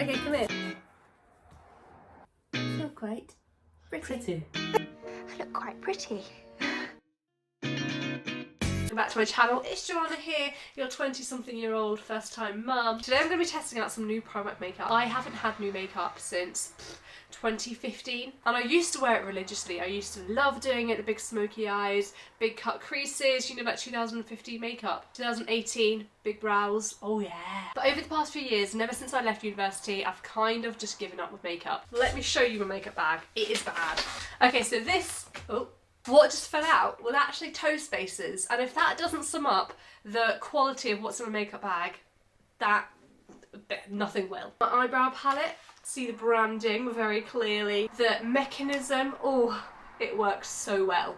Okay, come here. I feel quite pretty. I look quite pretty. Welcome back to my channel. It's Joanna here, your 20-something-year-old first-time mum. Today I'm going to be testing out some new Primark makeup. I haven't had new makeup since 2015, and I used to wear it religiously. I used to love doing it, the big smoky eyes, big cut creases, you know, like 2015 makeup. 2018, big brows, oh yeah. But over the past few years, and ever since I left university, I've kind of just given up with makeup. Let me show you my makeup bag. It is bad. Okay, so this, what just fell out was actually toe spacers, and if that doesn't sum up the quality of what's in my makeup bag, nothing will. My eyebrow palette, see the branding very clearly. The mechanism, oh, it works so well.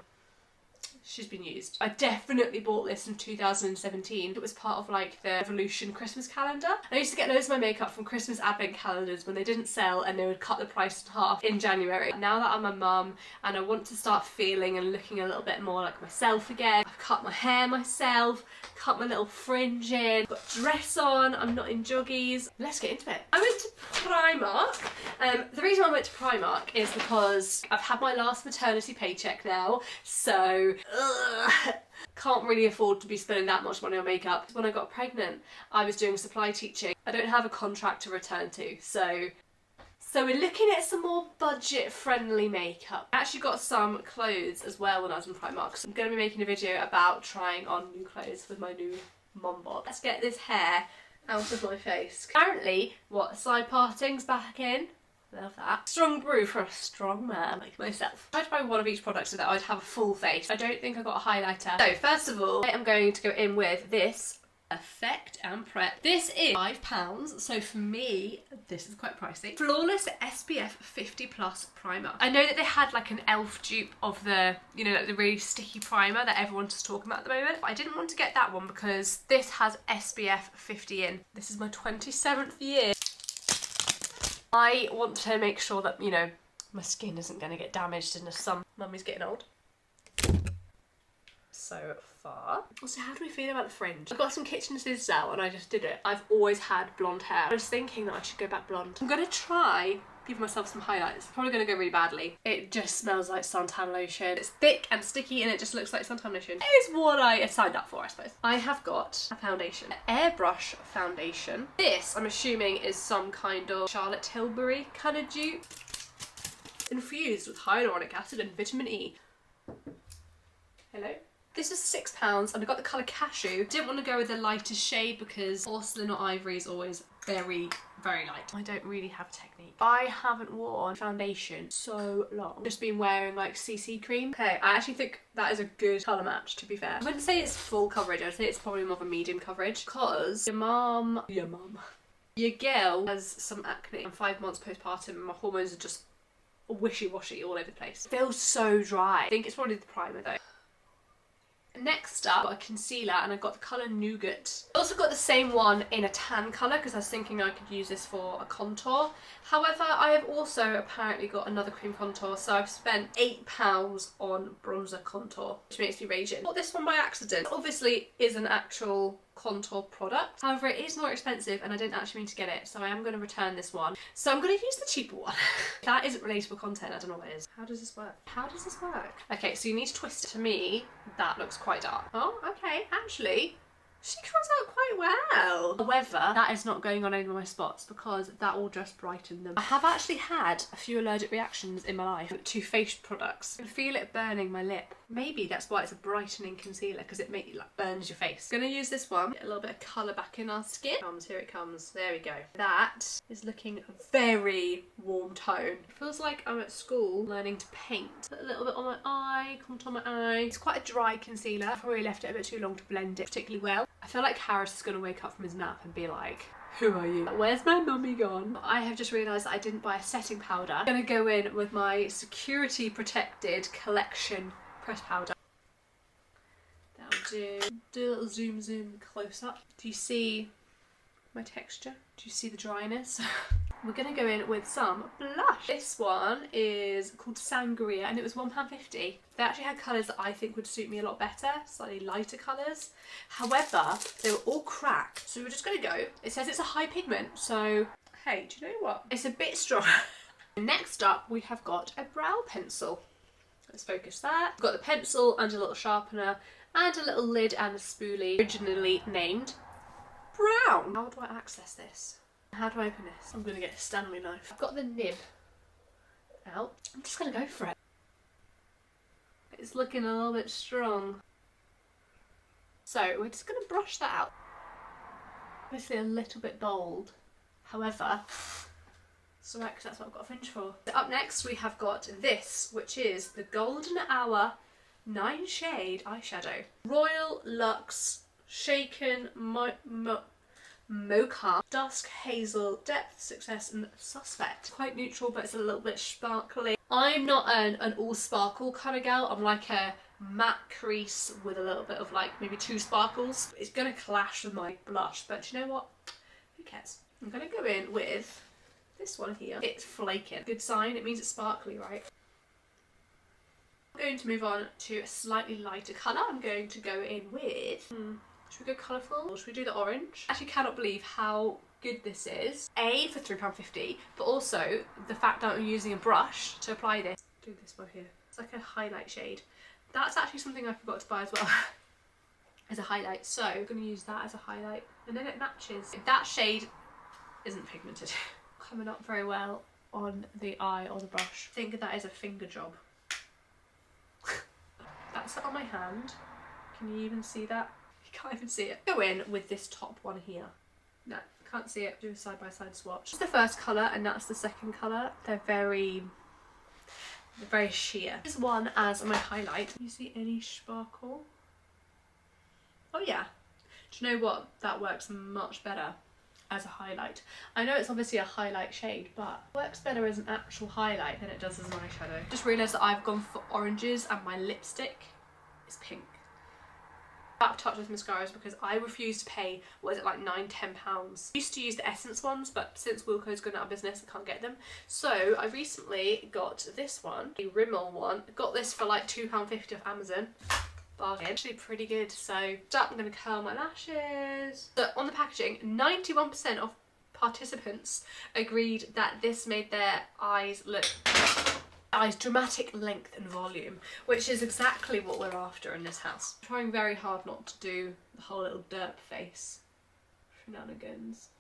She's been used. I definitely bought this in 2017. It was part of like the Revolution Christmas calendar. I used to get loads of my makeup from Christmas advent calendars when they didn't sell and they would cut the price in half in January. Now that I'm a mum and I want to start feeling and looking a little bit more like myself again, I've cut my hair myself, cut my little fringe in, got a dress on, I'm not in joggies. Let's get into it. I went to Primark. The reason I went to Primark is because I've had my last maternity paycheck now, so can't really afford to be spending that much money on makeup. When I got pregnant, I was doing supply teaching. I don't have a contract to return to, so we're looking at some more budget-friendly makeup. I actually got some clothes as well when I was in Primark, so I'm going to be making a video about trying on new clothes with my new mum bod. Let's get this hair out of my face. Currently, side parting's back in. Love that. Strong brew for a strong man like myself. I tried to buy one of each product so that I'd have a full face. I don't think I got a highlighter. So first of all, I am going to go in with this Effect and Prep. This is £5, so for me, this is quite pricey. Flawless SPF 50 Plus primer. I know that they had like an e.l.f. dupe of the, you know, like the really sticky primer that everyone's just talking about at the moment. But I didn't want to get that one because this has SPF 50 in. This is my 27th year. I want to make sure that, you know, my skin isn't going to get damaged in the sun. Mummy's getting old. So far. Also, how do we feel about the fringe? I've got some kitchen scissors out and I just did it. I've always had blonde hair. I was thinking that I should go back blonde. I'm going to try give myself some highlights. Probably going to go really badly. It just smells like suntan lotion. It's thick and sticky and it just looks like suntan lotion. It is what I signed up for, I suppose. I have got a foundation. An airbrush foundation. This, I'm assuming, is some kind of Charlotte Tilbury kind of dupe. Infused with hyaluronic acid and vitamin E. Hello? This was £6 and I got the colour Cashew. Didn't want to go with the lightest shade because porcelain or ivory is always very, very light. I don't really have a technique. I haven't worn foundation so long. Just been wearing like CC cream. Okay, I actually think that is a good colour match, to be fair. I wouldn't say it's full coverage, I'd say it's probably more of a medium coverage because your girl has some acne. I'm 5 months postpartum and my hormones are just wishy-washy all over the place. It feels so dry. I think it's probably the primer though. Next up, I got a concealer and I got the colour Nougat. I also got the same one in a tan colour because I was thinking I could use this for a contour. However, I have also apparently got another cream contour, so I've spent £8 on bronzer contour, which makes me raging. I bought this one by accident. It obviously is an actual contour product. However, it is more expensive and I didn't actually mean to get it, so I am going to return this one. So I'm going to use the cheaper one. That isn't relatable content, I don't know what it is. How does this work? How does this work? Okay, so you need to twist it. To me, that looks quite dark. Oh, okay, actually, she comes out quite well. However, that is not going on any of my spots because that will just brighten them. I have actually had a few allergic reactions in my life to face products. I can feel it burning my lip. Maybe that's why it's a brightening concealer, because it burns your face. I'm gonna use this one, get a little bit of colour back in our skin. Here it comes, there we go. That is looking very warm tone. It feels like I'm at school learning to paint. Put a little bit on my eye, contour my eye. It's quite a dry concealer. I've probably left it a bit too long to blend it particularly well. I feel like Harris is gonna wake up from his nap and be like, who are you? Where's my mummy gone? I have just realised that I didn't buy a setting powder. I'm gonna go in with my security protected collection press powder. That'll do a little zoom close up. Do you see my texture? Do you see the dryness? We're gonna go in with some blush. This one is called Sangria and it was £1.50. They actually had colours that I think would suit me a lot better, slightly lighter colours. However, they were all cracked, so we're just gonna go. It says it's a high pigment, so hey, do you know what? It's a bit strong. Next up, we have got a brow pencil. Let's focus that. We've got the pencil and a little sharpener and a little lid and a spoolie, originally named Brown. How do I access this? How do I open this? I'm gonna get a Stanley knife. I've got the nib out. I'm just gonna go for it. It's looking a little bit strong. So we're just gonna brush that out. Obviously a little bit bold. However, it's alright because that's what I've got a fringe for. Up next we have got this, which is the Golden Hour 9 shade eyeshadow. Royal Luxe Shaken Mocha, Dusk, Hazel, Depth, Success and Suspect. Quite neutral, but it's a little bit sparkly. I'm not an all sparkle kind of gal. I'm like a matte crease with a little bit of like maybe 2 sparkles. It's gonna clash with my blush, but you know what? Who cares? I'm gonna go in with this one here. It's flaking. Good sign. It means it's sparkly, right? I'm going to move on to a slightly lighter colour. I'm going to go in with... should we go colourful or should we do the orange? I actually cannot believe how good this is. A, for £3.50, but also the fact that I'm using a brush to apply this. Do this one here. It's like a highlight shade. That's actually something I forgot to buy as well. As a highlight. So I'm going to use that as a highlight and then it matches. That shade isn't pigmented. Coming up very well on the eye or the brush. I think that is a finger job. That's it on my hand. Can you even see that? You can't even see it. Go in with this top one here. No, can't see it. Do a side by side swatch. That's the first colour and that's the second colour. They're very sheer. This one as my highlight. Can you see any sparkle? Oh yeah. Do you know what? That works much better as a highlight. I know it's obviously a highlight shade, but it works better as an actual highlight than it does as an eyeshadow. Just realised that I've gone for oranges and my lipstick is pink. Out of touch with mascaras because I refuse to pay, what is it, like £9–10. I used to use the Essence ones, but since Wilko's gone out of business I can't get them. So I recently got this one, a Rimmel one. I got this for like £2.50 off Amazon. Bargain. Actually pretty good. So I'm going to curl my lashes. But on the packaging, 91% of participants agreed that this made their eyes look dramatic length and volume, which is exactly what we're after in this house. I'm trying very hard not to do the whole little derp face shenanigans.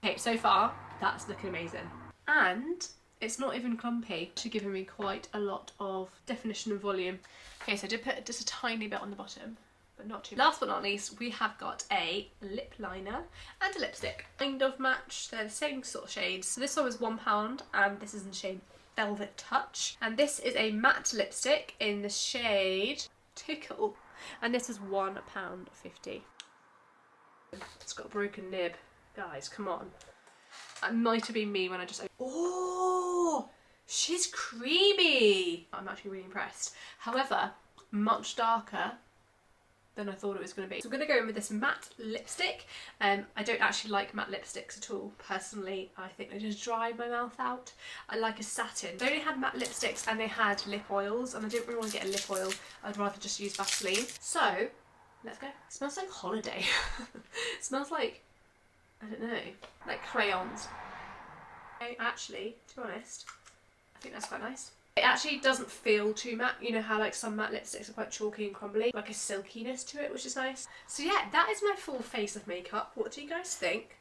Okay, so far that's looking amazing. And it's not even clumpy. It's giving me quite a lot of definition and volume. Okay, so I did put just a tiny bit on the bottom, but not too much. Last but not least, we have got a lip liner and a lipstick. Kind of match, they're the same sort of shades. So this one was £1 and this is in the shade Velvet Touch. And this is a matte lipstick in the shade Tickle. And this is £1.50. It's got a broken nib. Guys, come on. That might have been me when I just... Oh! She's creamy! I'm actually really impressed. However, much darker than I thought it was going to be. So I'm going to go in with this matte lipstick. I don't actually like matte lipsticks at all. Personally, I think they just dry my mouth out. I like a satin. They only had matte lipsticks and they had lip oils, and I didn't really want to get a lip oil. I'd rather just use Vaseline. So, let's go. It smells like holiday. It smells like, I don't know, like crayons. Actually, to be honest, I think that's quite nice. It actually doesn't feel too matte. You know how like some matte lipsticks are quite chalky and crumbly, like a silkiness to it, which is nice. So yeah, that is my full face of makeup. What do you guys think?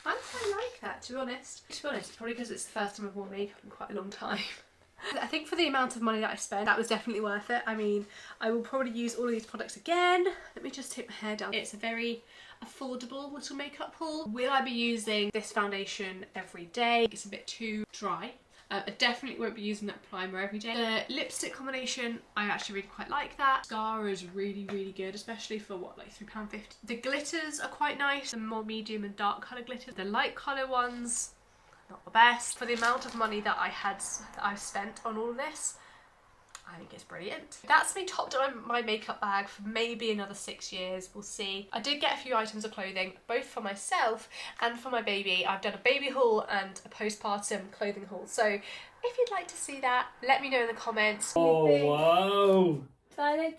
I quite like that, to be honest. To be honest, probably because it's the first time I've worn makeup in quite a long time. I think for the amount of money that I spent, that was definitely worth it. I mean, I will probably use all of these products again. Let me just take my hair down. It's a very affordable little makeup haul. Will I be using this foundation every day? It's a bit too dry. I definitely won't be using that primer every day. The lipstick combination, I actually really quite like that. Mascara is really, really good, especially for what, like £3.50. The glitters are quite nice, the more medium and dark colour glitters. The light colour ones, not the best. For the amount of money that I've spent on all of this, I think it's brilliant. That's me topped up my makeup bag for maybe another 6 years, we'll see. I did get a few items of clothing, both for myself and for my baby. I've done a baby haul and a postpartum clothing haul. So if you'd like to see that, let me know in the comments. Oh wow!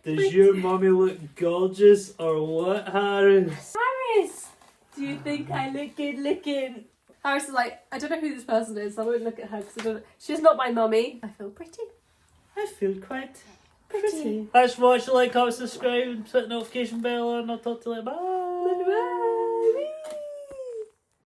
Does your mummy look gorgeous or what, Harris? Harris! Do you think I look good looking? Harris is like, I don't know who this person is, so I won't look at her because I don't. She's not my mummy. I feel pretty. I feel quite pretty. Thanks for watching, like, comment, subscribe, and put the notification bell on. I'll talk to you later. Bye.